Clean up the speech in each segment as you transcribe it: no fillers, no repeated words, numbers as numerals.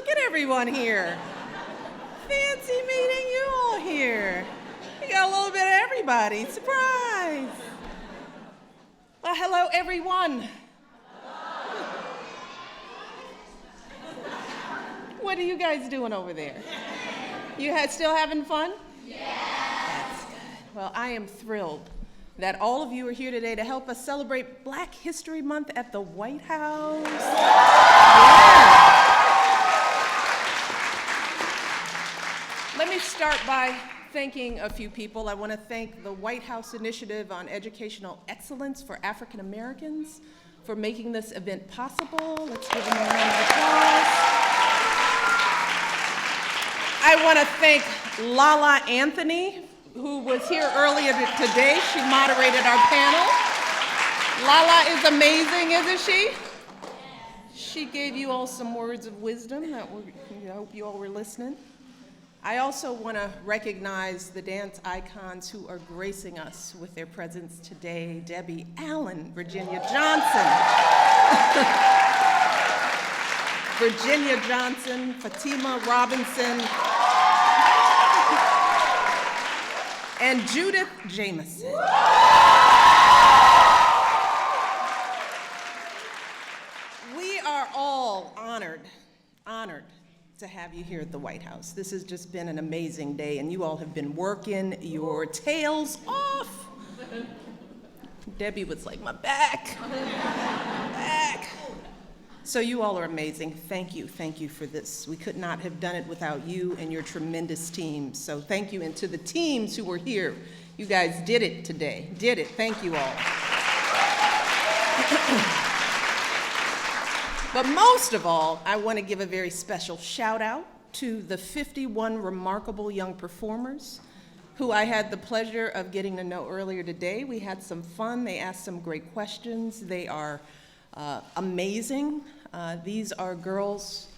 look at everyone here. Fancy meeting you all here. You got a little bit of everybody. Surprise. Well, hello, everyone. What are you guys doing over there? You still having fun? Yeah. That's good. Well, I am thrilled that all of you are here today to help us celebrate Black History Month at the White House. Yeah. Let me start by thanking a few people. I want to thank the White House Initiative on Educational Excellence for African Americans for making this event possible. Let's give them a round of applause. I want to thank Lala Anthony, who was here earlier today. She moderated our panel. Lala is amazing, isn't she? She gave you all some words of wisdom that I hope you all were listening. I also want to recognize the dance icons who are gracing us with their presence today. Debbie Allen, Virginia Johnson. Virginia Johnson, Fatima Robinson, and Judith Jamison. We are all honored to have you here at the White House. This has just been an amazing day, and you all have been working your tails off. Debbie was like, my back. So you all are amazing. Thank you for this. We could not have done it without you and your tremendous team. So thank you, and to the teams who were here. You guys did it today, Thank you all. But most of all, I want to give a very special shout out to the 51 remarkable young performers who I had the pleasure of getting to know earlier today. We had some fun. They asked some great questions. They are amazing. These are girls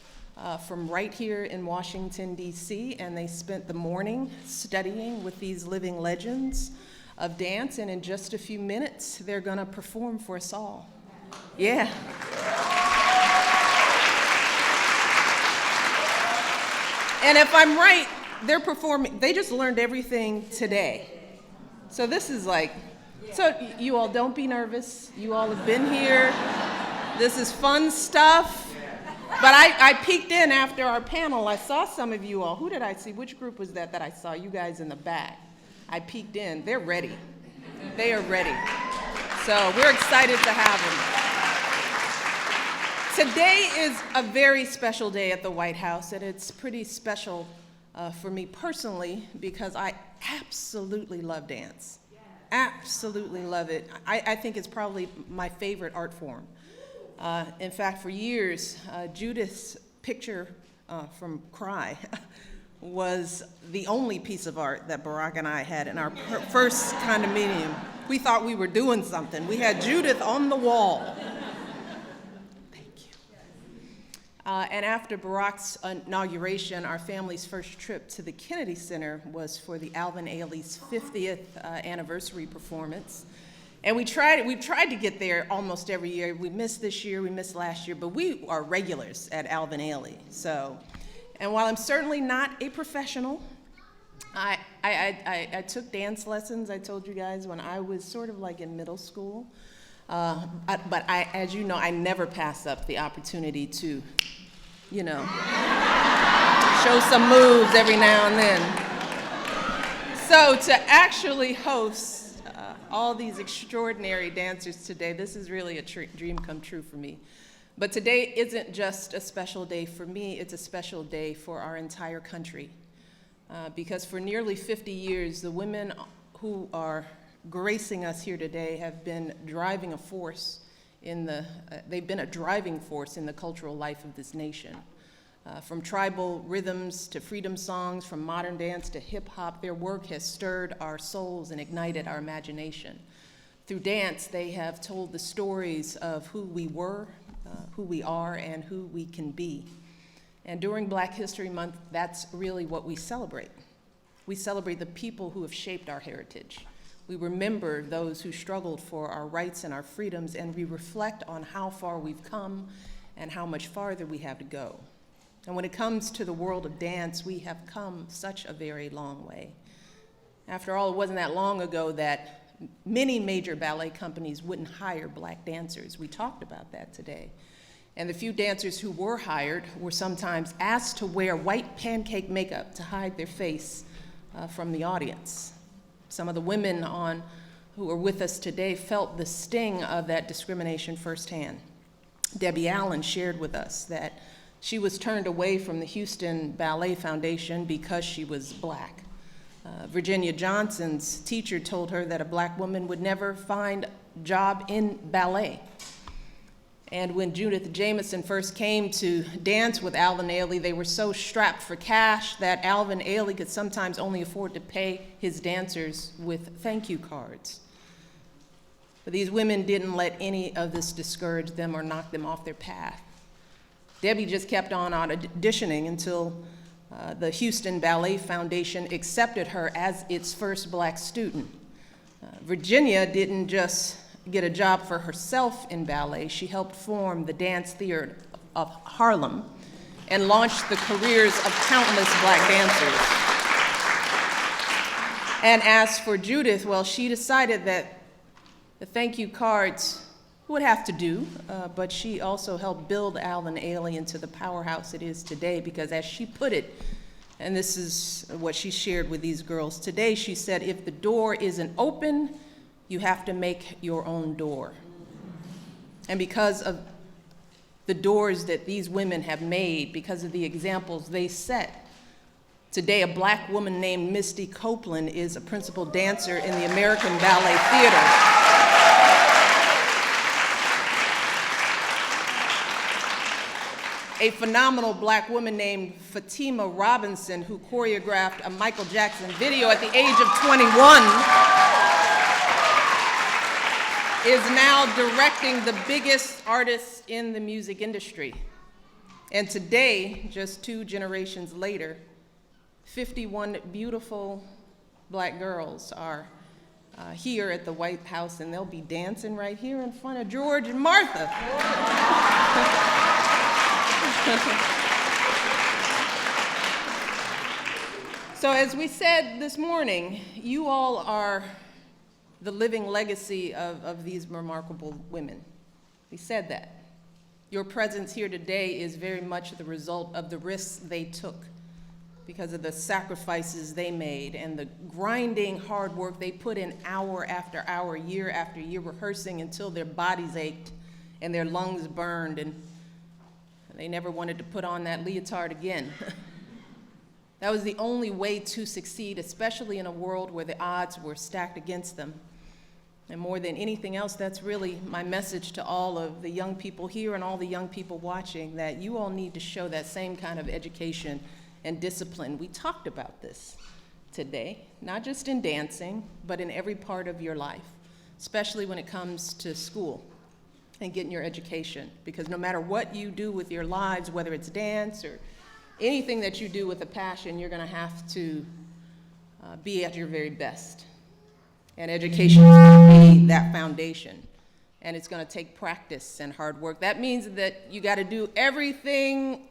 from right here in Washington, D.C., and they spent the morning studying with these living legends of dance, and in just a few minutes, they're gonna perform for us all. Yeah. And if I'm right, they're performing, they just learned everything today. So this is like, so you all don't be nervous. You all have been here. This is fun stuff. But I peeked in after our panel. I saw some of you all. Who did I see? Which group was that I saw? You guys in the back. I peeked in. They're ready. They are ready. So we're excited to have them. Today is a very special day at the White House, and it's pretty special for me personally because I absolutely love dance. Absolutely love it. I think it's probably my favorite art form. In fact, for years, Judith's picture from Cry was the only piece of art that Barack and I had in our first condominium. We thought we were doing something. We had Judith on the wall. And after Barack's inauguration, our family's first trip to the Kennedy Center was for the Alvin Ailey's 50th anniversary performance. And we've tried to get there almost every year. We missed this year, we missed last year, but we are regulars at Alvin Ailey. So, and while I'm certainly not a professional, I took dance lessons, I told you guys, when I was sort of like in middle school. But as you know, I never pass up the opportunity to, show some moves every now and then. So to actually host all these extraordinary dancers today, this is really a dream come true for me. But today isn't just a special day for me, it's a special day for our entire country. Because for nearly 50 years, the women who are gracing us here today have been driving a force they've been a driving force in the cultural life of this nation. From tribal rhythms to freedom songs, from modern dance to hip hop, their work has stirred our souls and ignited our imagination. Through dance, they have told the stories of who we were, who we are, and who we can be. And during Black History Month, that's really what we celebrate. We celebrate the people who have shaped our heritage. We remember those who struggled for our rights and our freedoms, and we reflect on how far we've come and how much farther we have to go. And when it comes to the world of dance, we have come such a very long way. After all, it wasn't that long ago that many major ballet companies wouldn't hire black dancers. We talked about that today. And the few dancers who were hired were sometimes asked to wear white pancake makeup to hide their face from the audience. Some of the women who are with us today felt the sting of that discrimination firsthand. Debbie Allen shared with us that she was turned away from the Houston Ballet Foundation because she was black. Virginia Johnson's teacher told her that a black woman would never find a job in ballet. And when Judith Jamison first came to dance with Alvin Ailey, they were so strapped for cash that Alvin Ailey could sometimes only afford to pay his dancers with thank you cards. But these women didn't let any of this discourage them or knock them off their path. Debbie just kept on auditioning until the Houston Ballet Foundation accepted her as its first black student. Virginia didn't just get a job for herself in ballet. She helped form the Dance Theater of Harlem and launched the careers of countless black dancers. And as for Judith, well, she decided that the thank you cards would have to do, but she also helped build Alvin Ailey into the powerhouse it is today, because as she put it, and this is what she shared with these girls today, she said, if the door isn't open, you have to make your own door. And because of the doors that these women have made, because of the examples they set, today a black woman named Misty Copeland is a principal dancer in the American Ballet Theater. A phenomenal black woman named Fatima Robinson, who choreographed a Michael Jackson video at the age of 21, is now directing the biggest artists in the music industry. And today, just 2 generations later, 51 beautiful black girls are here at the White House, and they'll be dancing right here in front of George and Martha. So as we said this morning, you all are the living legacy of these remarkable women. We said that. Your presence here today is very much the result of the risks they took, because of the sacrifices they made and the grinding hard work they put in hour after hour, year after year, rehearsing until their bodies ached and their lungs burned, and they never wanted to put on that leotard again. That was the only way to succeed, especially in a world where the odds were stacked against them. And more than anything else, that's really my message to all of the young people here and all the young people watching, that you all need to show that same kind of education and discipline. We talked about this today, not just in dancing, but in every part of your life, especially when it comes to school and getting your education. Because no matter what you do with your lives, whether it's dance or anything that you do with a passion, you're going to have to be at your very best. And education is going to be that foundation. And it's going to take practice and hard work. That means that you got to do everything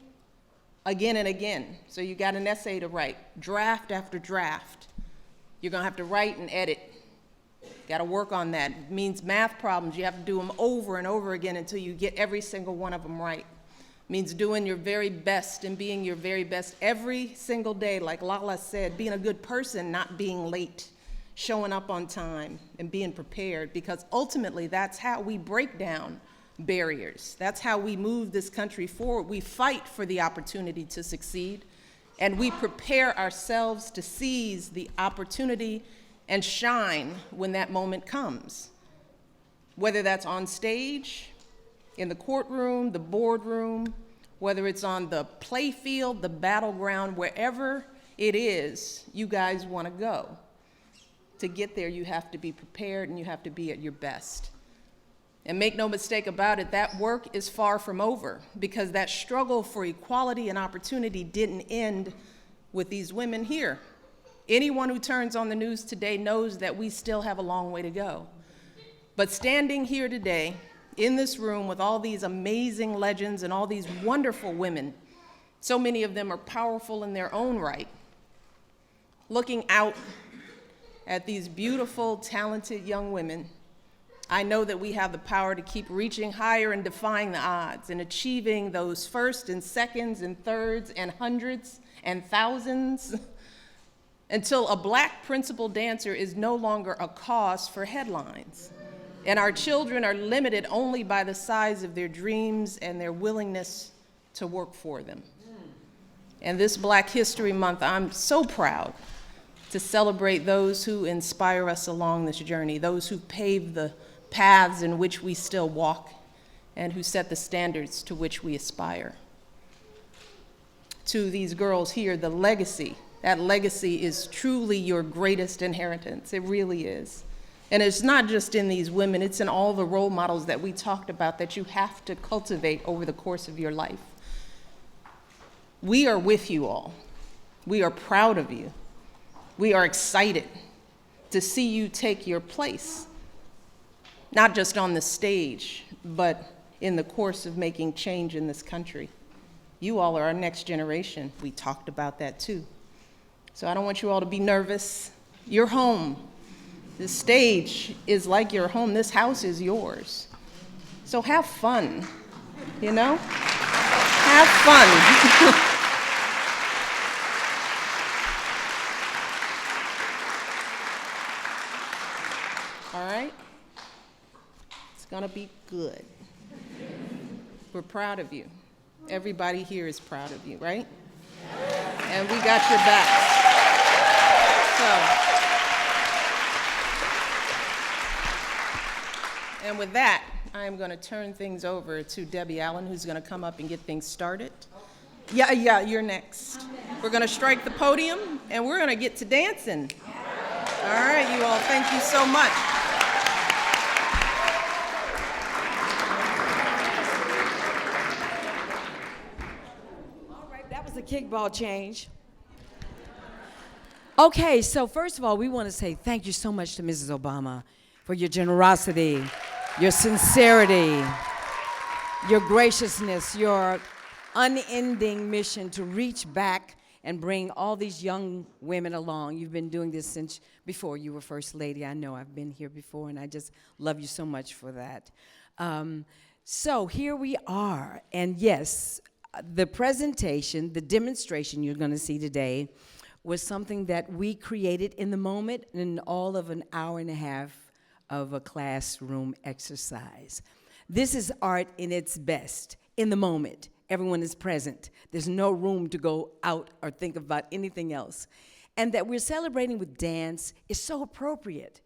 again and again. So you got an essay to write, draft after draft. You're going to have to write and edit. Got to work on that. It means math problems. You have to do them over and over again until you get every single one of them right. Means doing your very best and being your very best every single day, like Lala said, being a good person, not being late, showing up on time, and being prepared, because ultimately that's how we break down barriers. That's how we move this country forward. We fight for the opportunity to succeed, and we prepare ourselves to seize the opportunity and shine when that moment comes, whether that's on stage, in the courtroom, the boardroom, whether it's on the play field, the battleground, wherever it is you guys want to go. To get there, you have to be prepared and you have to be at your best. And make no mistake about it, that work is far from over, because that struggle for equality and opportunity didn't end with these women here. Anyone who turns on the news today knows that we still have a long way to go. But standing here today, in this room with all these amazing legends and all these wonderful women, So many of them are powerful in their own right. Looking out at these beautiful, talented young women, I know that we have the power to keep reaching higher and defying the odds and achieving those first and seconds and thirds and hundreds and thousands until a Black principal dancer is no longer a cause for headlines. And our children are limited only by the size of their dreams and their willingness to work for them. And this Black History Month, I'm so proud to celebrate those who inspire us along this journey, those who pave the paths in which we still walk, and who set the standards to which we aspire. To these girls here, the legacy, that legacy is truly your greatest inheritance. It really is. And it's not just in these women, it's in all the role models that we talked about that you have to cultivate over the course of your life. We are with you all. We are proud of you. We are excited to see you take your place, not just on the stage, but in the course of making change in this country. You all are our next generation. We talked about that too. So I don't want you all to be nervous. You're home. The stage is like your home. This house is yours. So have fun, you know? Have fun. All right? It's gonna be good. We're proud of you. Everybody here is proud of you, right? And we got your backs. And with that, I am going to turn things over to Debbie Allen, who's going to come up and get things started. Yeah, you're next. We're going to strike the podium, and we're going to get to dancing. All right, you all, thank you so much. All right, that was a kickball change. Okay, so first of all, we want to say thank you so much to Mrs. Obama for your generosity, your sincerity, your graciousness, your unending mission to reach back and bring all these young women along. You've been doing this since before you were First Lady. I know I've been here before, and I just love you so much for that. So here we are, and yes, the presentation, the demonstration you're going to see today was something that we created in the moment in all of an hour and a half of a classroom exercise. This is art in its best, in the moment. Everyone is present. There's no room to go out or think about anything else. And that we're celebrating with dance is so appropriate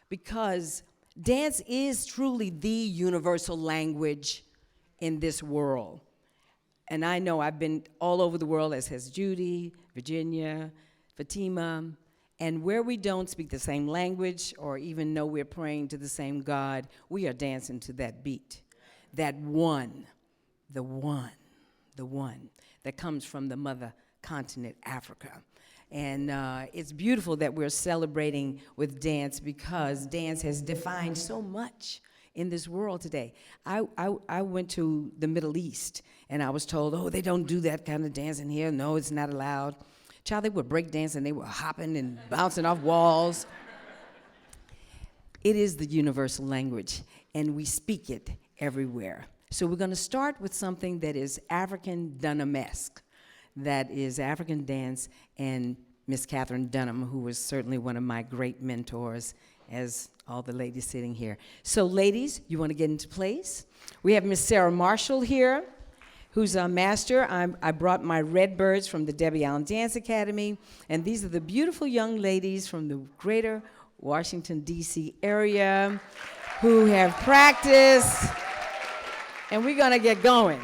because dance is truly the universal language in this world. And I know I've been all over the world, as has Judy, Virginia, Fatima, and where we don't speak the same language or even know we're praying to the same God, we are dancing to that beat. That one, the one that comes from the mother continent, Africa. And it's beautiful that we're celebrating with dance because dance has defined so much in this world today. I went to the Middle East and I was told, oh, they don't do that kind of dancing here. No, it's not allowed. Child, they were break dancing, they were hopping and bouncing off walls. It is the universal language, and we speak it everywhere. So we're going to start with something that is African Dunham-esque, that is African dance, and Miss Catherine Dunham, who was certainly one of my great mentors, as all the ladies sitting here. So ladies, you want to get into place? We have Miss Sarah Marshall here, who's a master. I brought my Redbirds from the Debbie Allen Dance Academy, and these are the beautiful young ladies from the greater Washington, D.C. area who have practiced, and we're gonna get going.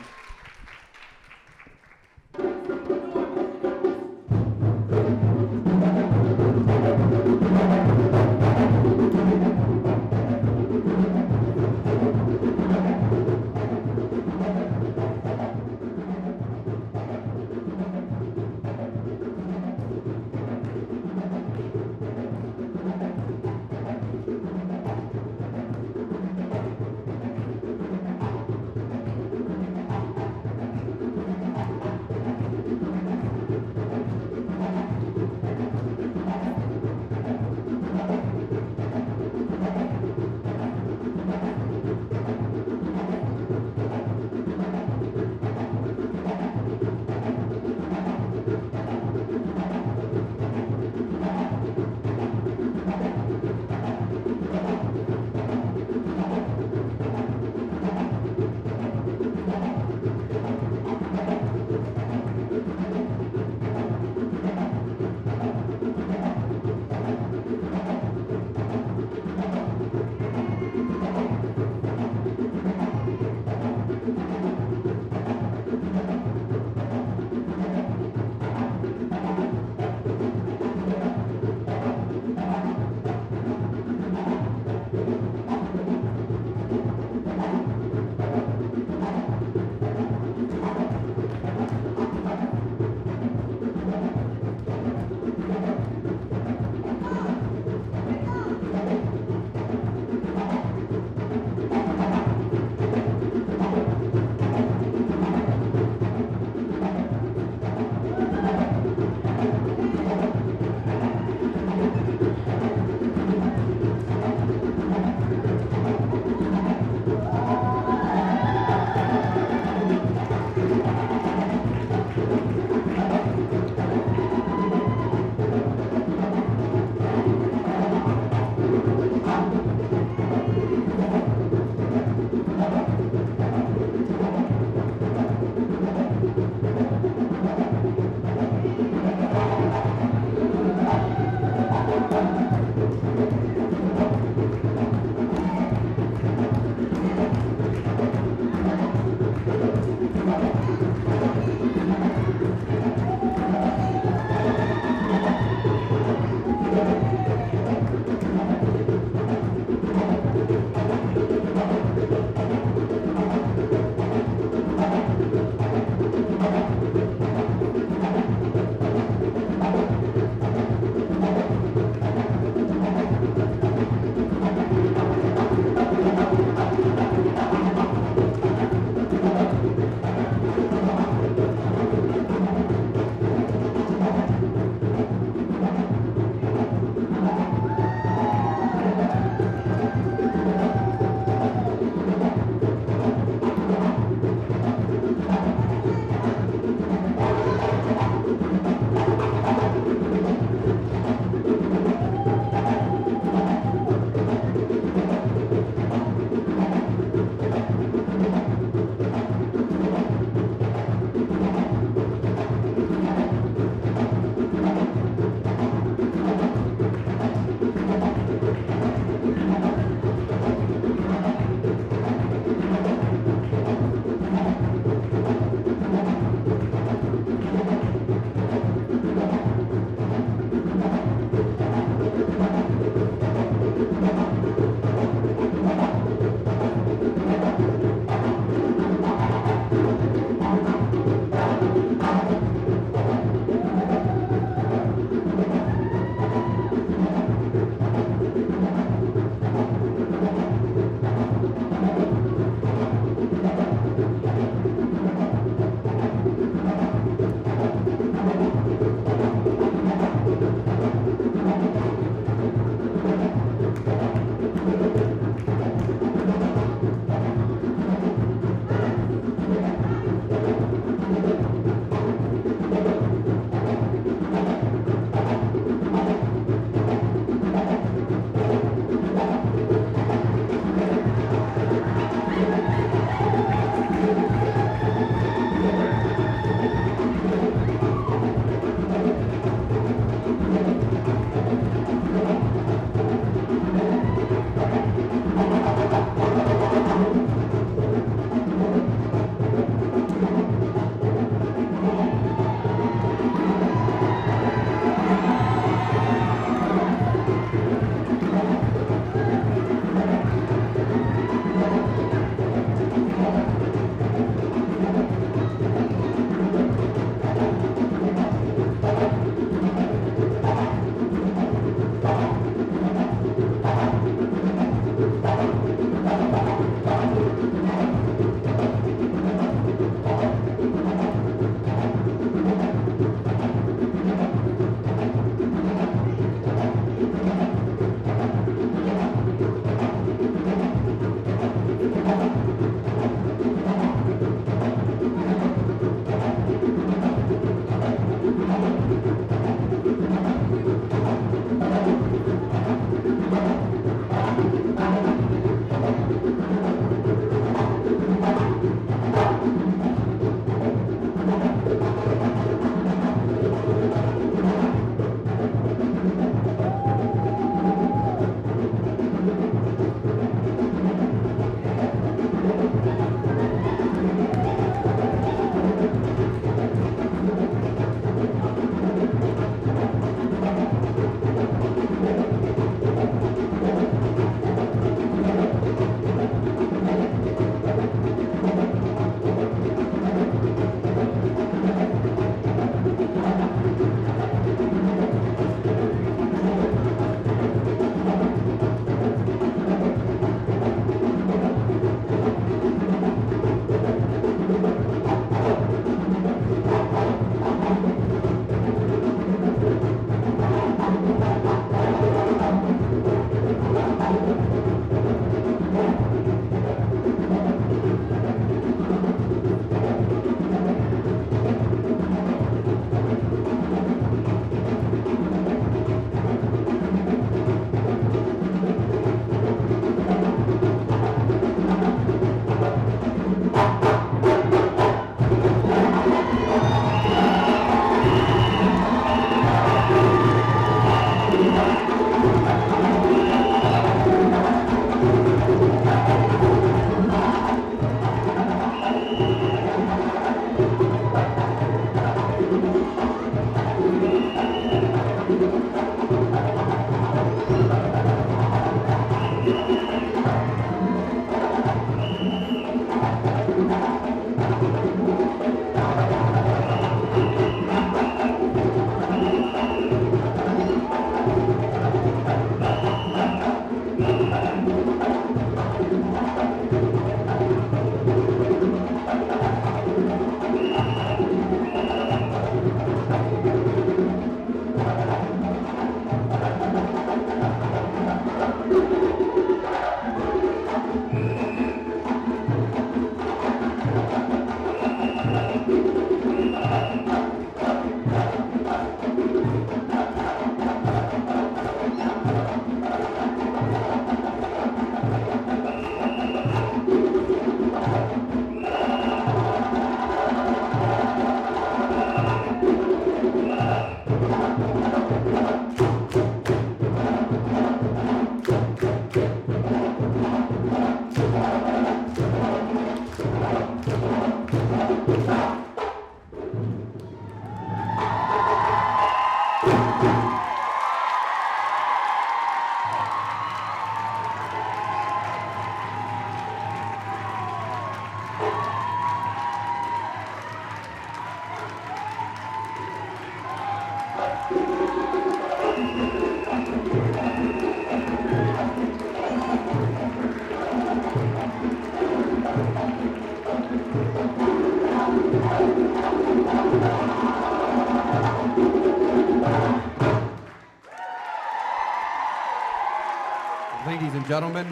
gentlemen,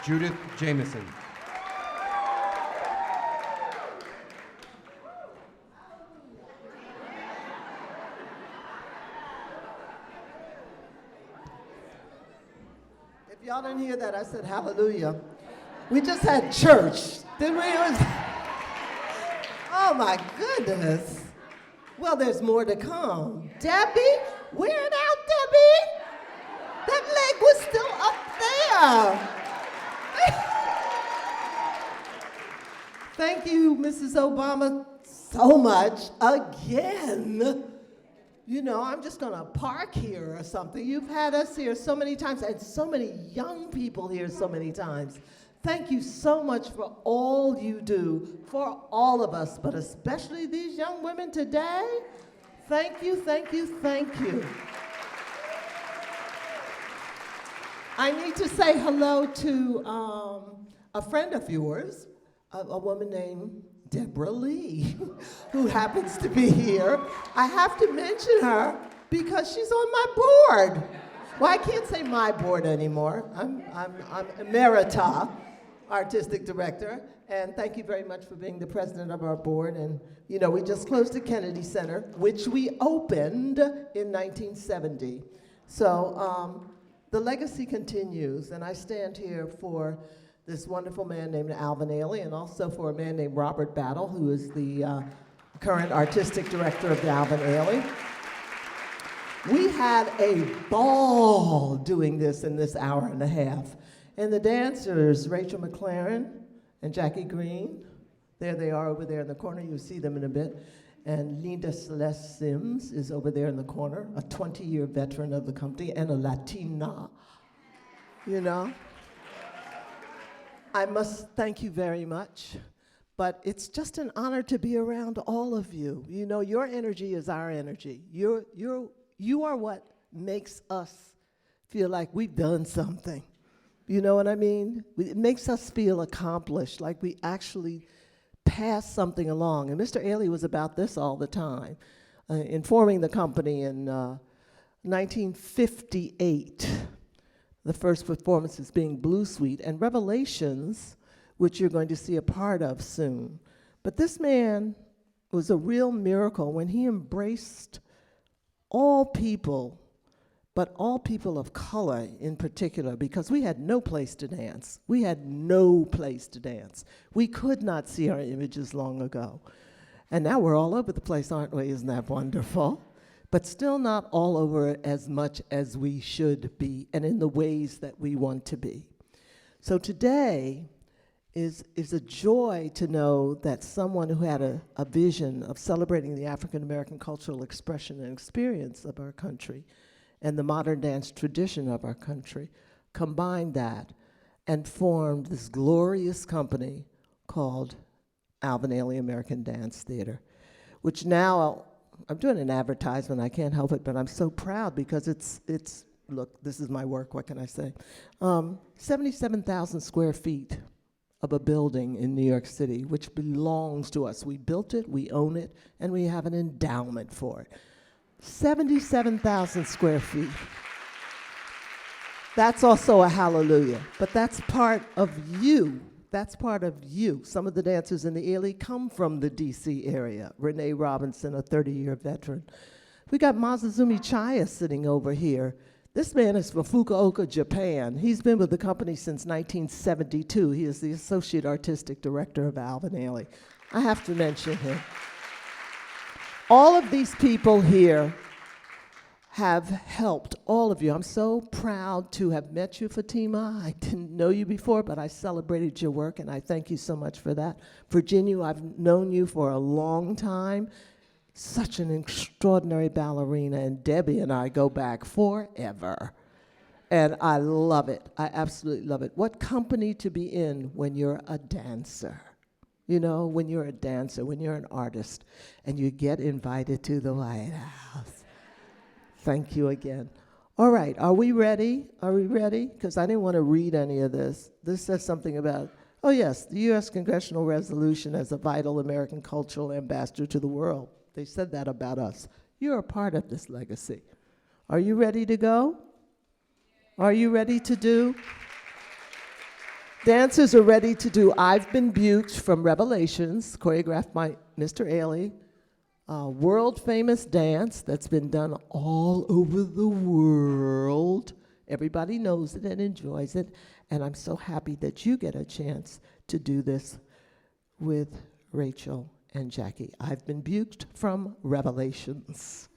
Judith Jamison. If y'all didn't hear that, I said hallelujah. We just had church, didn't we? Oh my goodness. Well, there's more to come. Debbie, wear it out, Debbie. That leg was still up there. Thank you, Mrs. Obama, so much again. You know, I'm just gonna park here or something. You've had us here so many times, and so many young people here so many times. Thank you so much for all you do for all of us, but especially these young women today. Thank you, thank you, thank you. I need to say hello to a friend of yours, a woman named Deborah Lee, who happens to be here. I have to mention her because she's on my board. Well, I can't say my board anymore. I'm Emerita, Artistic Director, and thank you very much for being the president of our board. And you know, we just closed the Kennedy Center, which we opened in 1970. So the legacy continues, and I stand here for this wonderful man named Alvin Ailey, and also for a man named Robert Battle, who is the current artistic director of the Alvin Ailey. We had a ball doing this in this hour and a half. And the dancers, Rachel McLaren and Jackie Green, there they are over there in the corner, you'll see them in a bit. And Linda Celeste Sims is over there in the corner, a 20-year veteran of the company and a Latina, you know. I must thank you very much, but it's just an honor to be around all of you. You know, your energy is our energy. You are what makes us feel like we've done something. You know what I mean? It makes us feel accomplished, like we actually passed something along. And Mr. Ailey was about this all the time. In forming the company in 1958, the first performances being Blue Suite and Revelations, which you're going to see a part of soon. But this man was a real miracle when he embraced all people, but all people of color in particular, because we had no place to dance. We had no place to dance. We could not see our images long ago. And now we're all over the place, aren't we? Isn't that wonderful? But still not all over as much as we should be and in the ways that we want to be. So today is a joy to know that someone who had a vision of celebrating the African American cultural expression and experience of our country and the modern dance tradition of our country combined that and formed this glorious company called Alvin Ailey American Dance Theater, which now I'm doing an advertisement, I can't help it, but I'm so proud because it's look, this is my work, what can I say? 77,000 square feet of a building in New York City, which belongs to us. We built it, we own it, and we have an endowment for it. 77,000 square feet. That's also a hallelujah, but that's part of you. That's part of you. Some of the dancers in the Ailey come from the DC area. Renee Robinson, a 30-year veteran. We got Masazumi Chaya sitting over here. This man is from Fukuoka, Japan. He's been with the company since 1972. He is the Associate Artistic Director of Alvin Ailey. I have to mention him. All of these people here have helped, all of you. I'm so proud to have met you, Fatima. I didn't know you before, but I celebrated your work, and I thank you so much for that. Virginia, I've known you for a long time. Such an extraordinary ballerina, and Debbie and I go back forever. And I love it. I absolutely love it. What company to be in when you're a dancer? You know, when you're a dancer, when you're an artist, and you get invited to the White House. Thank you again. All right, are we ready? Are we ready? Because I didn't want to read any of this. This says something about, oh yes, the U.S. Congressional Resolution as a vital American cultural ambassador to the world. They said that about us. You're a part of this legacy. Are you ready to go? Are you ready to do? Dancers are ready to do I've Been Buked from Revelations, choreographed by Mr. Ailey. A world famous dance that's been done all over the world. Everybody knows it and enjoys it. And I'm so happy that you get a chance to do this with Rachel and Jackie. I've Been Buked from Revelations.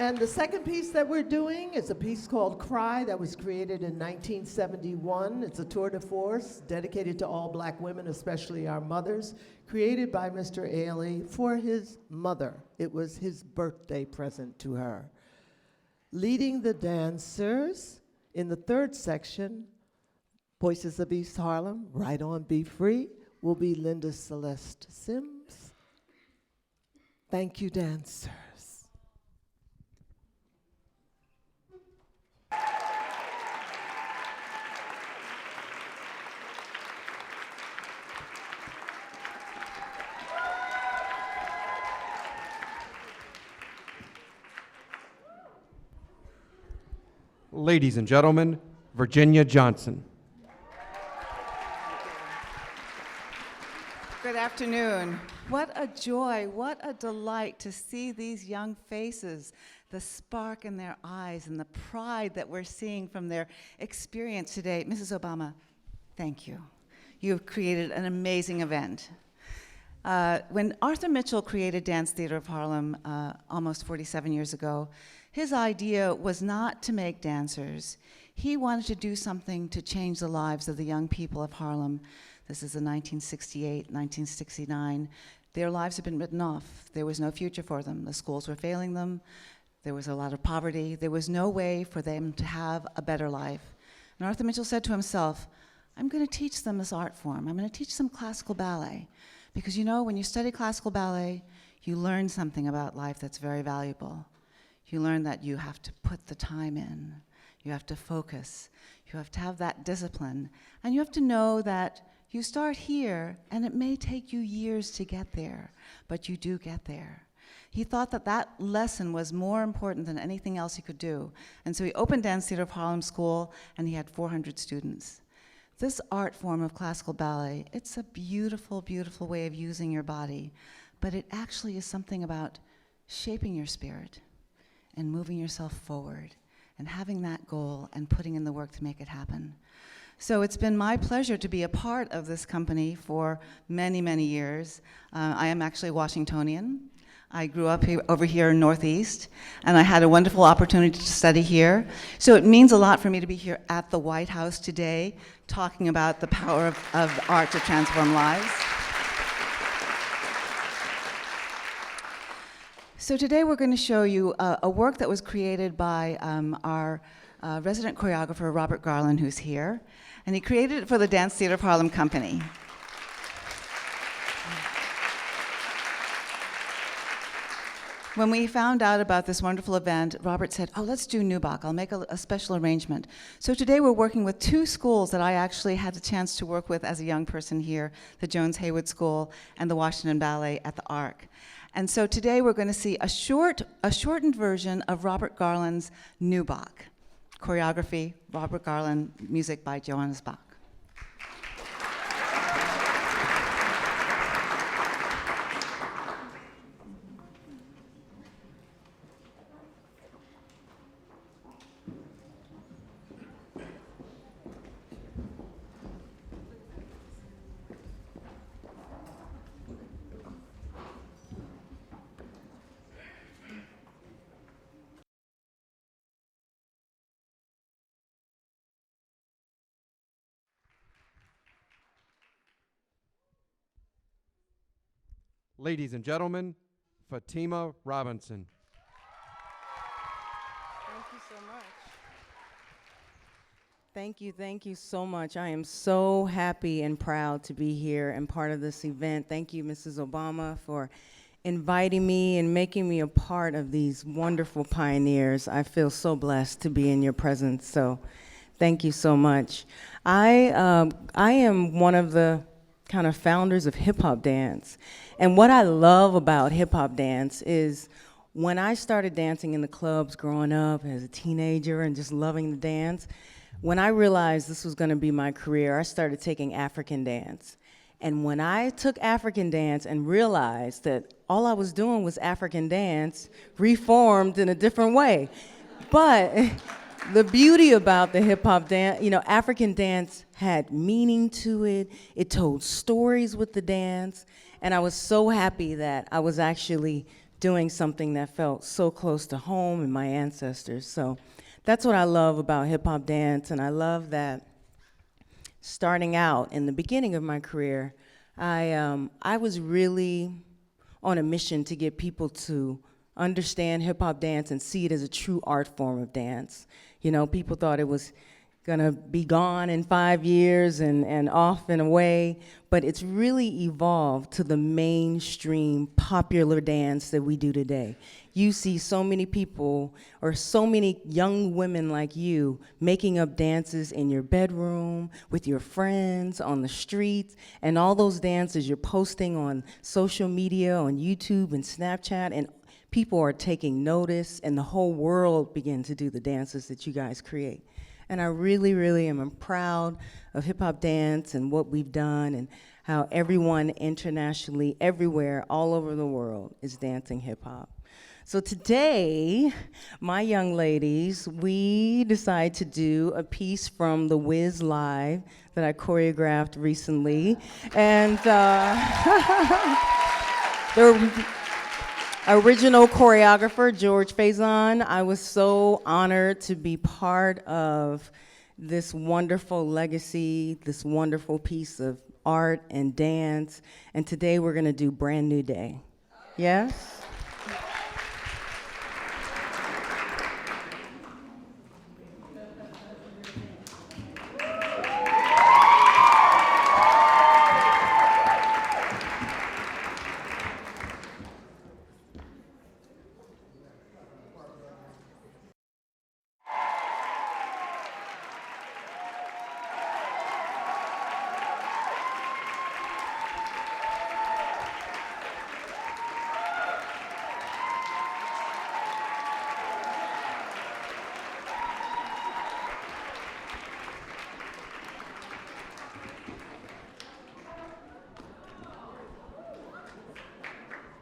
And the second piece that we're doing is a piece called Cry that was created in 1971. It's a tour de force dedicated to all black women, especially our mothers, created by Mr. Ailey for his mother. It was his birthday present to her. Leading the dancers in the third section, Voices of East Harlem, Right On Be Free, will be Linda Celeste Sims. Thank you, dancers. Ladies and gentlemen, Virginia Johnson. afternoon. What a joy, what a delight to see these young faces, the spark in their eyes and the pride that we're seeing from their experience today. Mrs. Obama, thank you. You've created an amazing event. When Arthur Mitchell created Dance Theater of Harlem almost 47 years ago, his idea was not to make dancers. He wanted to do something to change the lives of the young people of Harlem. This is in 1968, 1969. Their lives had been written off. There was no future for them. The schools were failing them. There was a lot of poverty. There was no way for them to have a better life. And Arthur Mitchell said to himself, I'm going to teach them this art form. I'm going to teach them classical ballet. Because you know, when you study classical ballet, you learn something about life that's very valuable. You learn that you have to put the time in. You have to focus. You have to have that discipline. And you have to know that you start here, and it may take you years to get there, but you do get there. He thought that that lesson was more important than anything else he could do. And so he opened Dance Theater of Harlem School, and he had 400 students. This art form of classical ballet, it's a beautiful, beautiful way of using your body, but it actually is something about shaping your spirit and moving yourself forward and having that goal and putting in the work to make it happen. So it's been my pleasure to be a part of this company for many, many years. I am actually Washingtonian. I grew up over here in Northeast, and I had a wonderful opportunity to study here. So it means a lot for me to be here at the White House today, talking about the power of art to transform lives. So today we're going to show you a work that was created by our resident choreographer, Robert Garland, who's here. And he created it for the Dance Theater of Harlem Company. When we found out about this wonderful event, Robert said, oh, let's do Nubach. I'll make a special arrangement. So today we're working with two schools that I actually had the chance to work with as a young person here, the Jones Haywood School and the Washington Ballet at the Arc. And so today we're going to see a shortened version of Robert Garland's Nubach. Choreography, Robert Garland, music by Johannes Bach. Ladies and gentlemen, Fatima Robinson. Thank you so much. Thank you so much. I am so happy and proud to be here and part of this event. Thank you, Mrs. Obama, for inviting me and making me a part of these wonderful pioneers. I feel so blessed to be in your presence, so thank you so much. I am one of the kind of founders of hip-hop dance. And what I love about hip-hop dance is when I started dancing in the clubs growing up as a teenager and just loving the dance, when I realized this was gonna be my career, I started taking African dance. And when I took African dance and realized that all I was doing was African dance, reformed in a different way. But the beauty about the hip hop dance, you know, African dance had meaning to it. It told stories with the dance. And I was so happy that I was actually doing something that felt so close to home and my ancestors. So that's what I love about hip hop dance. And I love that starting out in the beginning of my career, I was really on a mission to get people to understand hip hop dance and see it as a true art form of dance. You know, people thought it was gonna be gone in 5 years and off and away, but it's really evolved to the mainstream popular dance that we do today. You see so many people, or so many young women like you, making up dances in your bedroom, with your friends, on the streets, and all those dances you're posting on social media, on YouTube and Snapchat, and people are taking notice, and the whole world begin to do the dances that you guys create. And I really, really am proud of hip hop dance and what we've done. And how everyone internationally, everywhere, all over the world is dancing hip hop. So today, my young ladies, we decided to do a piece from The Wiz Live that I choreographed recently. And the original choreographer, George Faison, I was so honored to be part of this wonderful legacy, this wonderful piece of art and dance. And today we're gonna do Brand New Day. Yes?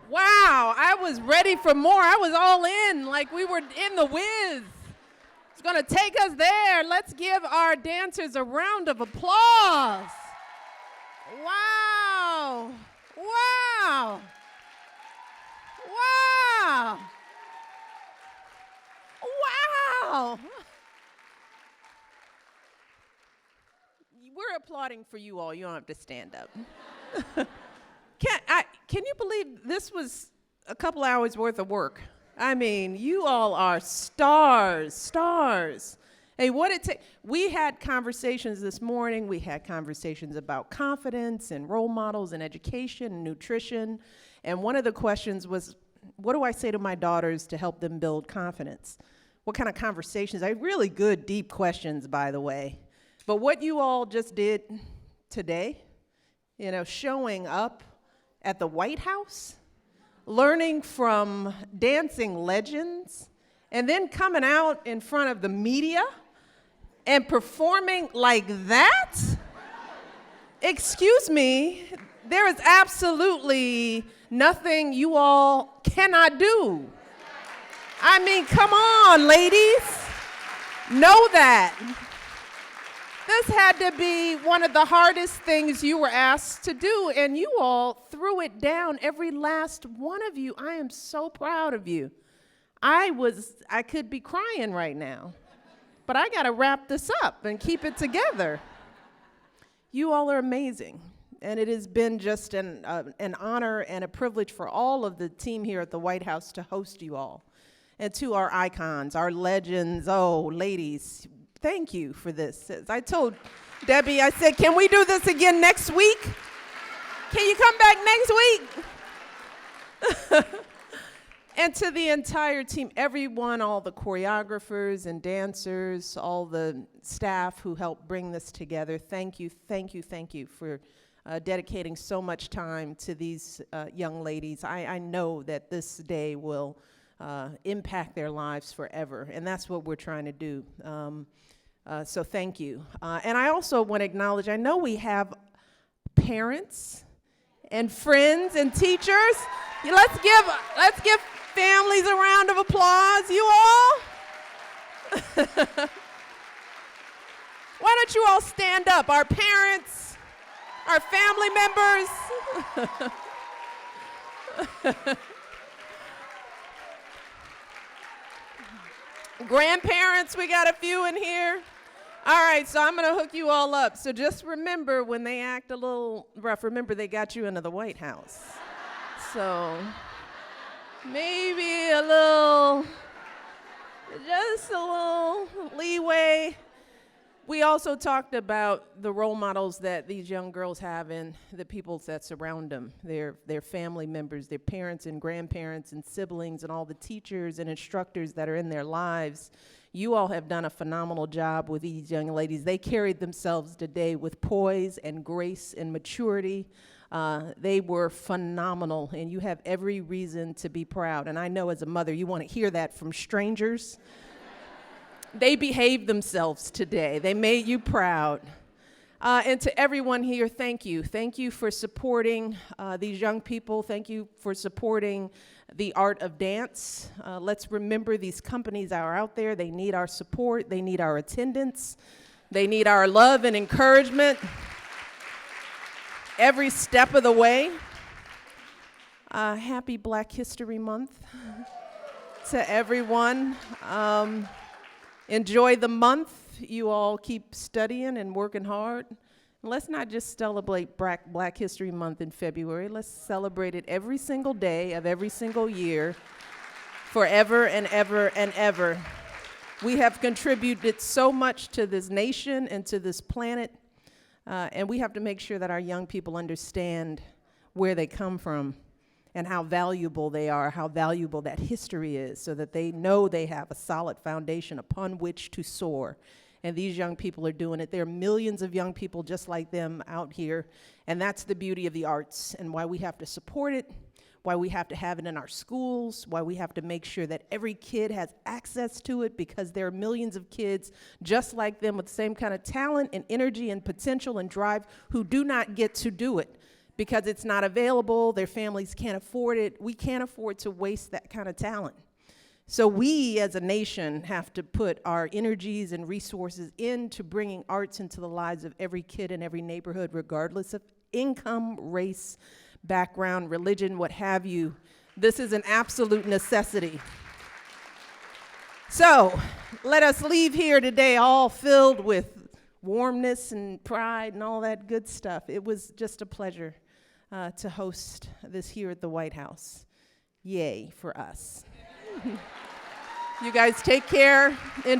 Wow, I was ready for more. I was all in, like we were in The Wiz. It's gonna take us there. Let's give our dancers a round of applause. Wow, wow, wow, wow. We're applauding for you all. You don't have to stand up. Can you believe this was a couple hours worth of work? I mean, you all are stars, stars. Hey, we had conversations this morning. We had conversations about confidence and role models and education and nutrition. And one of the questions was, what do I say to my daughters to help them build confidence? What kind of conversations? Really good, deep questions, by the way. But what you all just did today, showing up at the White House, learning from dancing legends, and then coming out in front of the media and performing like that? Excuse me, there is absolutely nothing you all cannot do. I mean, come on, ladies. Know that. This had to be one of the hardest things you were asked to do, and you all threw it down, every last one of you. I am so proud of you. I could be crying right now, but I gotta wrap this up and keep it together. You all are amazing, and it has been just an honor and a privilege for all of the team here at the White House to host you all. And to our icons, our legends, oh, ladies, thank you for this. As I told Debbie, I said, can we do this again next week? Can you come back next week? And to the entire team, everyone, all the choreographers and dancers, all the staff who helped bring this together, thank you, thank you, thank you for dedicating so much time to these young ladies. I know that this day will impact their lives forever, and that's what we're trying to do. So thank you. And I also want to acknowledge, I know we have parents and friends and teachers. Let's give families a round of applause, you all. Why don't you all stand up? Our parents, our family members. Grandparents, we got a few in here. All right, so I'm gonna hook you all up. So just remember, when they act a little rough, remember they got you into the White House. So maybe just a little leeway. We also talked about the role models that these young girls have and the people that surround them, their family members, their parents and grandparents and siblings and all the teachers and instructors that are in their lives. You all have done a phenomenal job with these young ladies. They carried themselves today with poise and grace and maturity. They were phenomenal, and you have every reason to be proud. And I know as a mother, you want to hear that from strangers. They behaved themselves today. They made you proud. And to everyone here, thank you. Thank you for supporting these young people. Thank you for supporting the art of dance. Let's remember these companies are out there. They need our support. They need our attendance. They need our love and encouragement every step of the way. Happy Black History Month to everyone. Enjoy the month. You all keep studying and working hard. Let's not just celebrate Black History Month in February. Let's celebrate it every single day of every single year, forever and ever and ever. We have contributed so much to this nation and to this planet, and we have to make sure that our young people understand where they come from and how valuable they are, how valuable that history is, so that they know they have a solid foundation upon which to soar. And these young people are doing it. There are millions of young people just like them out here, and that's the beauty of the arts and why we have to support it, why we have to have it in our schools, why we have to make sure that every kid has access to it, because there are millions of kids just like them with the same kind of talent and energy and potential and drive who do not get to do it because it's not available, their families can't afford it. We can't afford to waste that kind of talent. So we as a nation have to put our energies and resources into bringing arts into the lives of every kid in every neighborhood, regardless of income, race, background, religion, what have you. This is an absolute necessity. So let us leave here today all filled with warmness and pride and all that good stuff. It was just a pleasure to host this here at the White House. Yay for us. You guys take care.